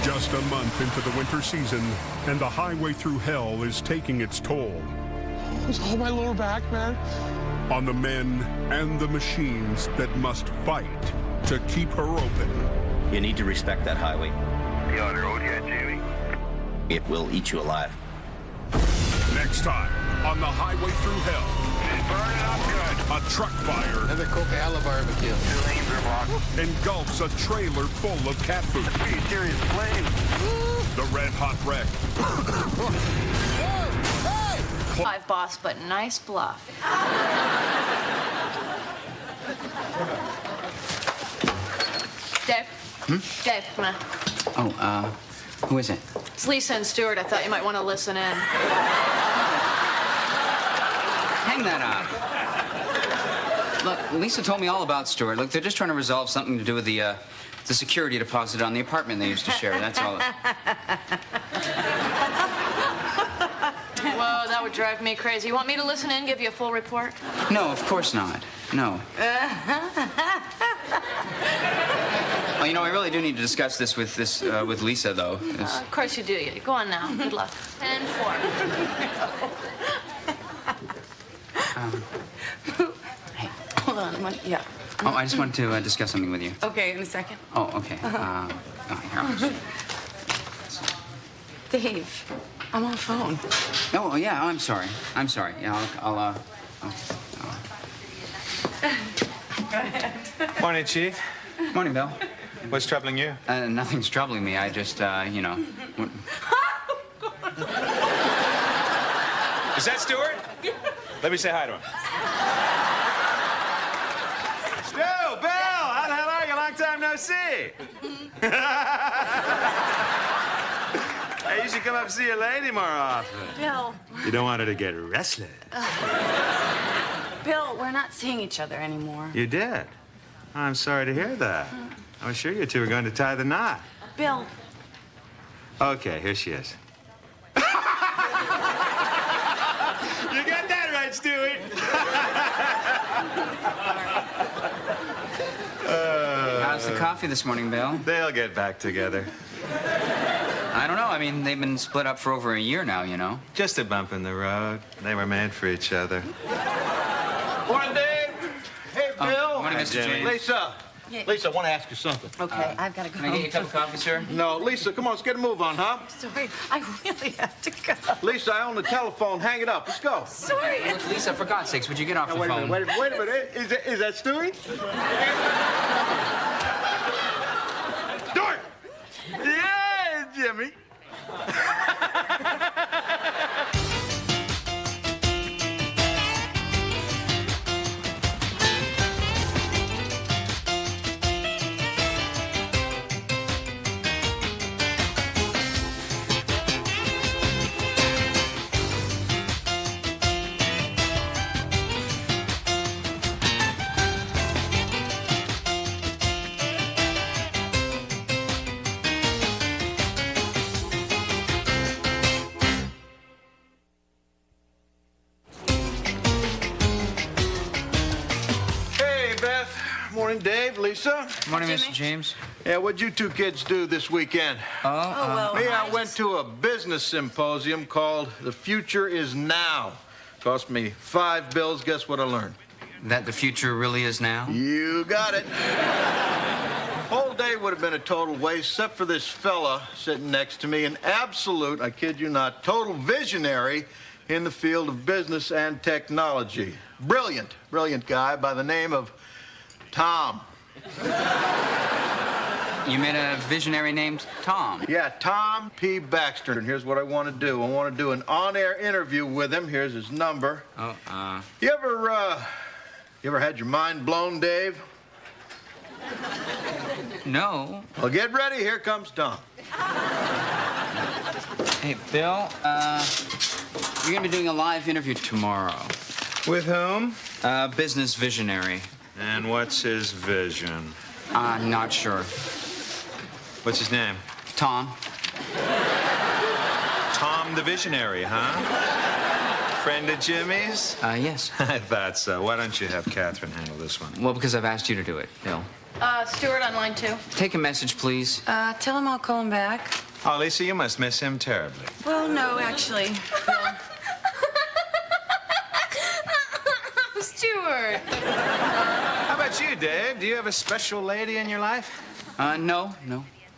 Just a month into the winter season, and the highway through hell is taking its toll. It's all my lower back, man. On the men and the machines that must fight to keep her open. You need to respect that highway. You on the road yet, Jamie? It will eat you alive. Next time on the highway through hell. It's burning up good. A truck fire. Another Coca-Cola barbecue. 2 lanes are blocked. Engulfs a trailer full of cat food. Pretty serious flame. The red hot wreck. I've boss, but nice bluff. Dave. Dave, come on. Oh, who is it? It's Lisa and Stuart. I thought you might want to listen in. Hang that up. Look, Lisa told me all about Stuart. Look, they're just trying to resolve something to do with the security deposit on the apartment they used to share. That's all. Whoa, that would drive me crazy. You want me to listen in, give you a full report? No, of course not. No. Well, you know, I really do need to discuss this with Lisa, though. Of course you do. Go on now. Good luck. 10-4. Hey. Hold on. Yeah. Oh, I just wanted to discuss something with you. Okay, in a second. Oh, okay. Here, I'll just... Dave, I'm on the phone. Oh, yeah, I'm sorry. I'm sorry. Yeah, I'll Morning, Chief. Morning, Bill. What's troubling you? Nothing's troubling me. I just, you know... Is that Stuart? Let me say hi to him. Stu, Bill, how the hell are you? Long time no see. Hey, you should come up and see your lady more often. Bill. You don't want her to get restless. Bill, we're not seeing each other anymore. You did? I'm sorry to hear that. I was sure you two were going to tie the knot. Bill. Okay, here she is. You got that right, Stewie. How's the coffee this morning, Bill? They'll get back together. I don't know. I mean, they've been split up for over a year now, you know. Just a bump in the road. They were meant for each other. Morning, Dave. Hey, Bill. Morning, Mr. James. Lisa. Yeah. Lisa, I want to ask you something. Okay, I've got to go. Can I get you a cup of coffee, sir? No, Lisa, come on, let's get a move on, huh? Sorry, I really have to go. Lisa, I own the telephone. Hang it up. Let's go. Sorry. Look, Lisa, for God's sakes, would you get off the Wait phone? a minute. Is that Stewie? Stuart! Yeah, Jimmy. Morning, Dave, Lisa. Morning, Mr. James. Yeah, what'd you two kids do this weekend? well, Me, I went to a business symposium called The Future Is Now. Cost me $5. Guess what I learned? That the future really is now? You got it. Whole day would have been a total waste, except for this fella sitting next to me, an absolute, I kid you not, total visionary in the field of business and technology. Brilliant, brilliant guy by the name of Tom. You met a visionary named Tom. Yeah, Tom P. Baxter. And here's what I want to do. I want to do an on-air interview with him. Here's his number. You ever had your mind blown, Dave? No. Well, get ready. Here comes Tom. Hey, Bill, you're gonna be doing a live interview tomorrow. With whom? Business visionary. And what's his vision? Not sure. What's his name? Tom. Tom the Visionary, huh? Friend of Jimmy's? Yes. I thought so. Why don't you have Catherine handle this one? Well, because I've asked you to do it, Bill. Stuart on line 2. Take a message, please. Tell him I'll call him back. Oh, Lisa, you must miss him terribly. Well, no, actually. Stuart. How about you, Dave? Do you have a special lady in your life? No.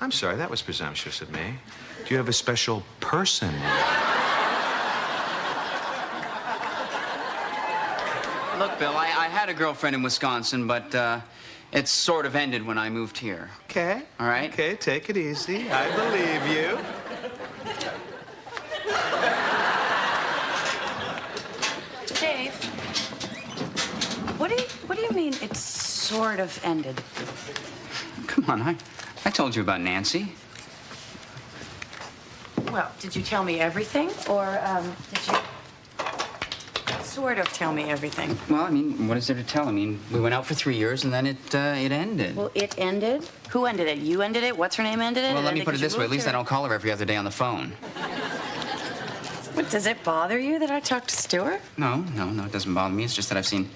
I'm sorry, that was presumptuous of me. Do you have a special person? Look, Bill, I had a girlfriend in Wisconsin, but it sort of ended when I moved here. Okay. All right? Okay, take it easy. I believe you. Dave, what do you mean it sort of ended? Come on, I told you about Nancy. Well, did you tell me everything, or did you sort of tell me everything? Well, I mean, what is there to tell? I mean, we went out for 3 years, and then it ended. Well, it ended? Who ended it? You ended it? What's her name ended it? Well, let me put it this way. At least I don't call her every other day on the phone. What, does it bother you that I talked to Stuart? No, it doesn't bother me. It's just that I've seen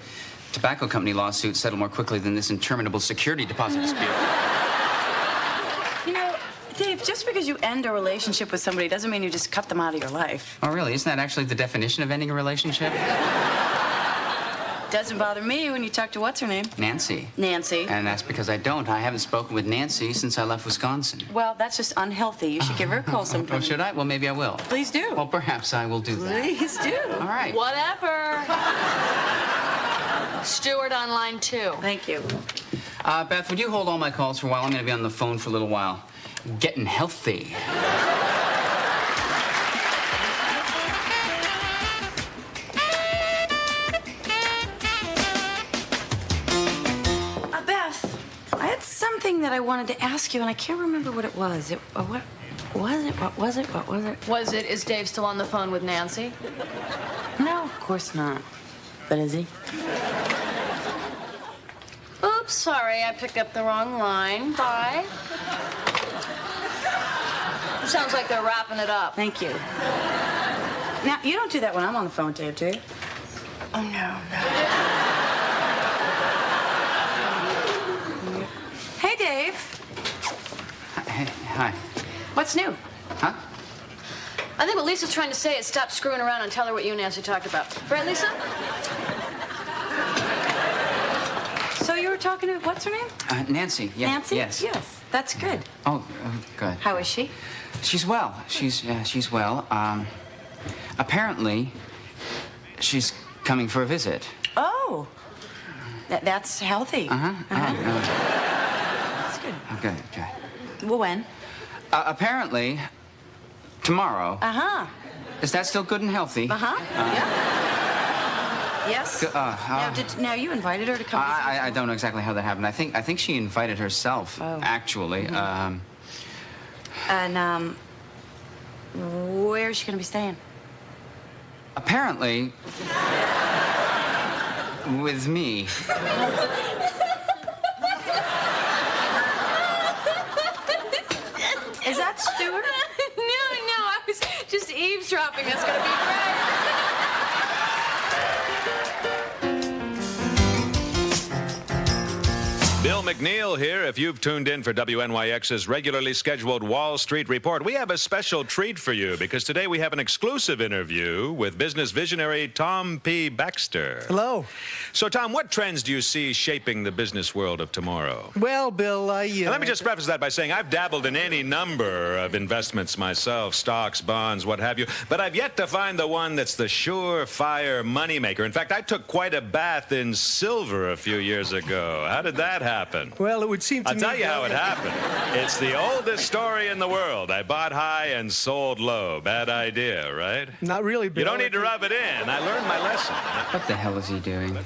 tobacco company lawsuits settle more quickly than this interminable security deposit dispute. You know, Dave, just because you end a relationship with somebody doesn't mean you just cut them out of your life. Oh, really? Isn't that actually the definition of ending a relationship? Doesn't bother me when you talk to what's her name? Nancy. Nancy. And that's because I don't. I haven't spoken with Nancy since I left Wisconsin. Well, that's just unhealthy. You should give her a call sometime. Oh, should I? Well, maybe I will. Please do. Well, perhaps I will do that. Please do. All right. Whatever. Stuart on line 2. Thank you. Beth, would you hold all my calls for a while? I'm going to be on the phone for a little while. Getting healthy. Beth, I had something that I wanted to ask you, and I can't remember what it was. What was it? Is Dave still on the phone with Nancy? No, of course not. But is he? Oops, sorry, I picked up the wrong line. Bye. Sounds like they're wrapping it up. Thank you. Now, you don't do that when I'm on the phone, Dave, do you? Oh, no. Hey, Dave. Hey, hi. What's new? Huh? I think what Lisa's trying to say is stop screwing around and tell her what you and Nancy talked about. Right, Lisa? So you were talking to, what's her name? Nancy. Yeah, Nancy? Yes. Yes, that's good. Oh, good. How is she? She's well. She's well. Apparently, she's coming for a visit. Oh, that's healthy. That's good. Okay. Well, when? Apparently, tomorrow. Is that still good and healthy? Yeah. Yes. Now you invited her to come visit. I don't know exactly how that happened. I think she invited herself. Actually. And where is she going to be staying? Apparently, with me. Is that Stuart? No, I was just eavesdropping. That's going to be great. Bill McNeil here. If you've tuned in for WNYX's regularly scheduled Wall Street Report, we have a special treat for you because today we have an exclusive interview with business visionary Tom P. Baxter. Hello. So, Tom, what trends do you see shaping the business world of tomorrow? Well, Bill, Now, let me just preface that by saying I've dabbled in any number of investments myself, stocks, bonds, what have you, but I've yet to find the one that's the surefire moneymaker. In fact, I took quite a bath in silver a few years ago. How did that happen? happen? Well, it would seem to I'll me... tell you how it happened. It's the oldest story in the world. I bought high and sold low. Bad idea, right? Not really, Bill. You don't need to rub it in. I learned my lesson. What the hell is he doing?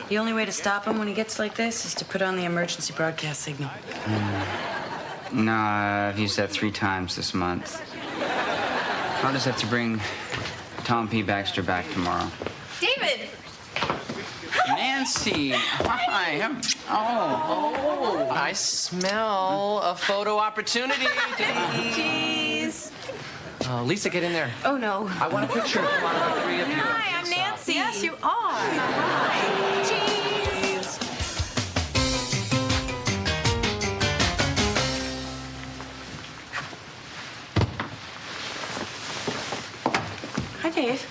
The only way to stop him when he gets like this is to put on the emergency broadcast signal. No, I've used that 3 times this month. I'll just have to bring Tom P. Baxter back tomorrow. David! Nancy! Hi. Oh. I smell a photo opportunity. Jeez. Lisa, get in there. Oh, no. I want a picture. Come on, the 3 of you. Hi, I'm Nancy. Yes, you are. Hi. Cheese. Hi, Dave.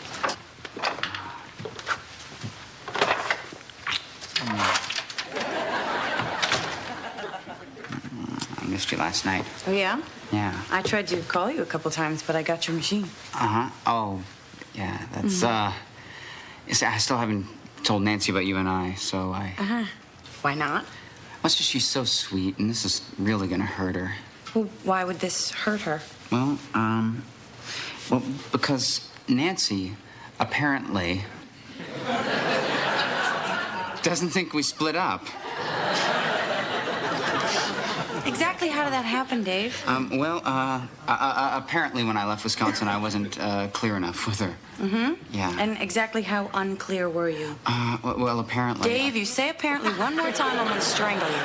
I missed you last night. Oh, yeah? Yeah. I tried to call you a couple times, but I got your machine. Uh-huh. Oh, yeah, that's, you see, I still haven't told Nancy about you and I, so I... Uh-huh. Why not? Well, it's just she's so sweet, and this is really gonna hurt her. Well, why would this hurt her? Well, because Nancy apparently doesn't think we split up. Exactly how did that happen, Dave? Apparently when I left Wisconsin, I wasn't clear enough with her. Mm-hmm. Yeah. And exactly how unclear were you? Well, apparently... Dave, you say apparently one more time, I'm gonna strangle you.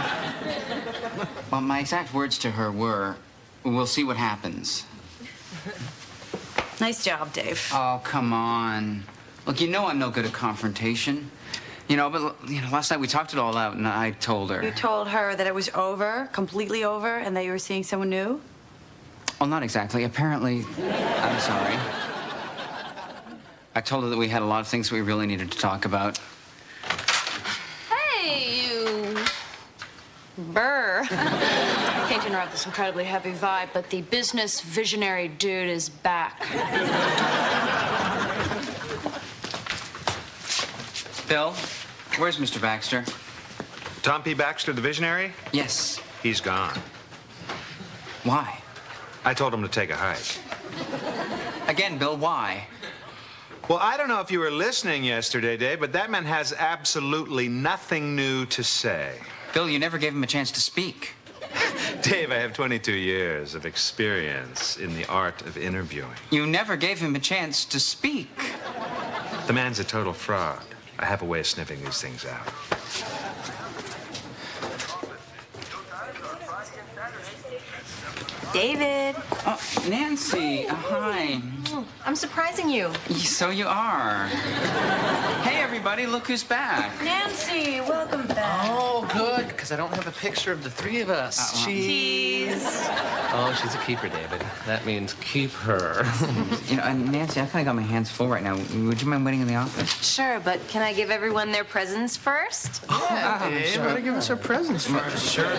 Well, my exact words to her were, we'll see what happens. Nice job, Dave. Oh, come on. Look, you know I'm no good at confrontation. Last night we talked it all out, and I told her. You told her that it was over, completely over, and that you were seeing someone new? Well, not exactly. Apparently, I'm sorry. I told her that we had a lot of things we really needed to talk about. Hey, you... Burr. I hate to interrupt this incredibly heavy vibe, but the business visionary dude is back. Bill, where's Mr. Baxter? Tom P. Baxter, the visionary? Yes. He's gone. Why? I told him to take a hike. Again, Bill, why? Well, I don't know if you were listening yesterday, Dave, but that man has absolutely nothing new to say. Bill, you never gave him a chance to speak. Dave, I have 22 years of experience in the art of interviewing. You never gave him a chance to speak. The man's a total fraud. I have a way of sniffing these things out. David. Oh, Nancy. Hi. I'm surprising you. So you are. Hey, everybody, look who's back. Nancy, welcome back. Oh, good, because I don't have a picture of the 3 of us. Cheese. Oh, she's a keeper, David. That means keep her. Nancy, I kind of got my hands full right now. Would you mind waiting in the office? Sure, but can I give everyone their presents first? Yeah, Dave, sure. you gotta give us our presents first. Sure.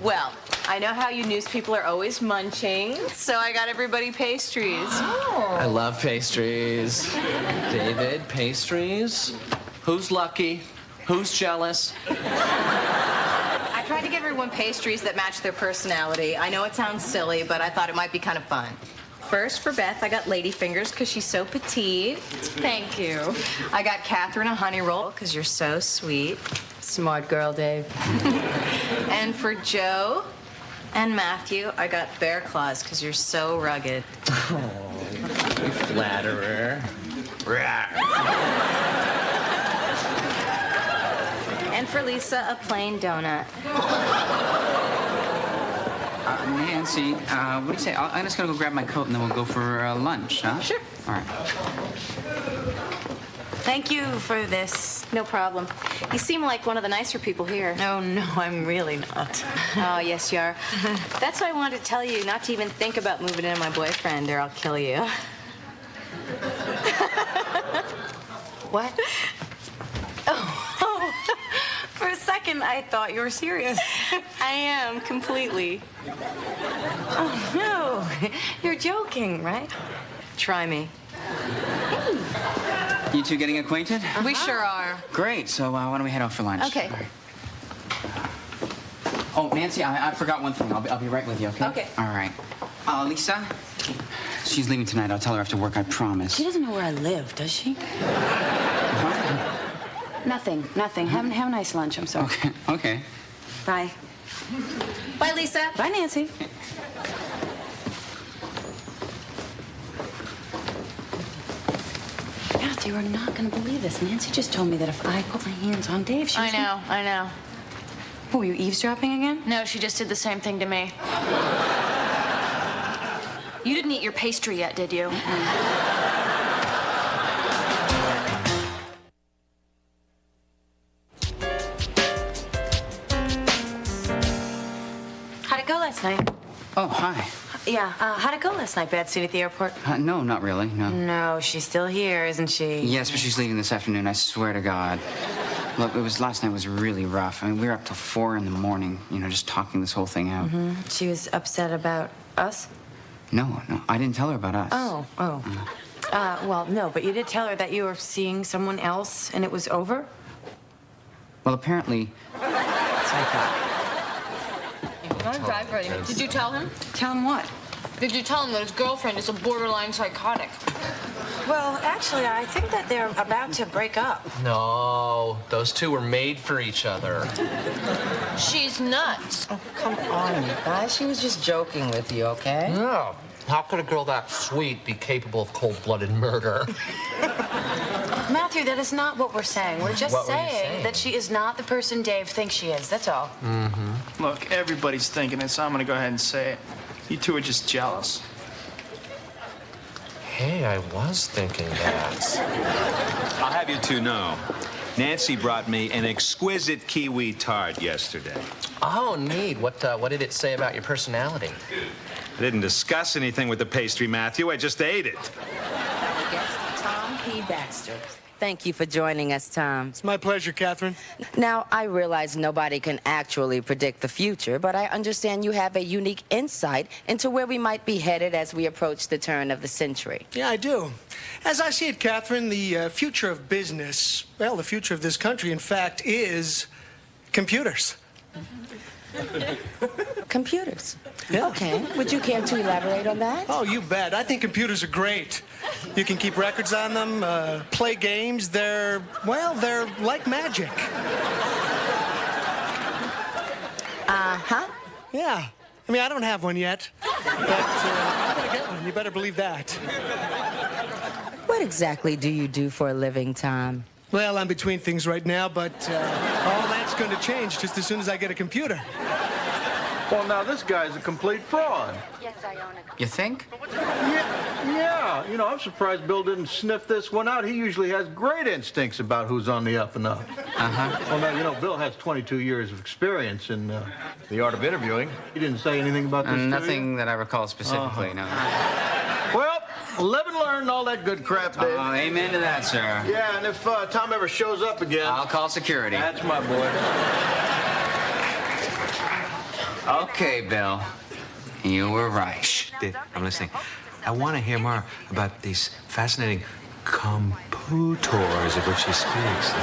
Well, I know how you news people are always munching, so I got everybody pastries. I love pastries. David, pastries? Who's lucky? Who's jealous? I tried to get everyone pastries that match their personality. I know it sounds silly, but I thought it might be kind of fun. First, for Beth, I got lady fingers because she's so petite. Thank you. I got Catherine a honey roll because you're so sweet. Smart girl, Dave. And for Joe and Matthew, I got bear claws because you're so rugged. Oh, you flatterer. And for Lisa, a plain donut. Nancy, what do you say? I'm just gonna go grab my coat and then we'll go for lunch, huh? Sure. All right. Thank you for this. No problem. You seem like one of the nicer people here. No, I'm really not. Oh, yes, you are. That's why I wanted to tell you not to even think about moving in with my boyfriend or I'll kill you. What? Oh, for a second, I thought you were serious. I am, completely. Oh, no. You're joking, right? Try me. You two getting acquainted? We sure are. Great. So why don't we head out for lunch? Okay. All right. Oh, Nancy, I forgot one thing. I'll be right with you, okay? Okay. All right. Lisa, she's leaving tonight. I'll tell her after work, I promise. She doesn't know where I live, does she? Nothing. Have a nice lunch. I'm sorry. Okay. Bye. Bye, Lisa. Bye, Nancy. Beth, you are not going to believe this. Nancy just told me that if I put my hands on Dave, she was I know. Oh, were you eavesdropping again? No, she just did the same thing to me. You didn't eat your pastry yet, did you? How'd it go last night? Oh, hi. Yeah, how'd it go last night, Bad Seat at the airport? No, not really, no. No, she's still here, isn't she? Yes, but she's leaving this afternoon, I swear to God. Look, last night was really rough. I mean, we were up till 4 in the morning, just talking this whole thing out. Mm-hmm. She was upset about us? No, I didn't tell her about us. Oh. Well, no, but you did tell her that you were seeing someone else and it was over? Well, apparently... Not drive ready. Did you tell him? Tell him what? Did you tell him that his girlfriend is a borderline psychotic? Well, actually, I think that they're about to break up. No, those two were made for each other. She's nuts. Oh, come on, you guys. She was just joking with you, okay? No. How could a girl that sweet be capable of cold-blooded murder? Matthew, that is not what we're saying. We're just saying that she is not the person Dave thinks she is. That's all. Mm-hmm. Look, everybody's thinking it, so I'm gonna go ahead and say it. You two are just jealous. Hey, I was thinking that. I'll have you two know, Nancy brought me an exquisite kiwi tart yesterday. Oh, neat. What did it say about your personality? I didn't discuss anything with the pastry, Matthew. I just ate it. Tom P. Baxter. Thank you for joining us, Tom. It's my pleasure, Catherine. Now, I realize nobody can actually predict the future, but I understand you have a unique insight into where we might be headed as we approach the turn of the century. Yeah, I do. As I see it, Catherine, the future of business, well, the future of this country, in fact, is computers. Computers? Yeah. Okay. Would you care to elaborate on that? Oh, you bet. I think computers are great. You can keep records on them, play games. They're like magic. Uh-huh. Yeah. I mean, I don't have one yet, but I'm gonna get one. You better believe that. What exactly do you do for a living, Tom? Well, I'm between things right now, but all that's going to change just as soon as I get a computer. Well, now this guy's a complete fraud. Yes, I own it. You think? Yeah. I'm surprised Bill didn't sniff this one out. He usually has great instincts about who's on the up and up. Uh-huh. Well, now, Bill has 22 years of experience in the art of interviewing. He didn't say anything about this, Nothing that I recall specifically, no. Well, live and learn and all that good crap, Dave. Amen to that, sir. Yeah, and if Tom ever shows up again... I'll call security. That's my boy. Okay, Bill. You were right. Shh, Dave, I'm listening. I want to hear more about these fascinating computers of which he speaks.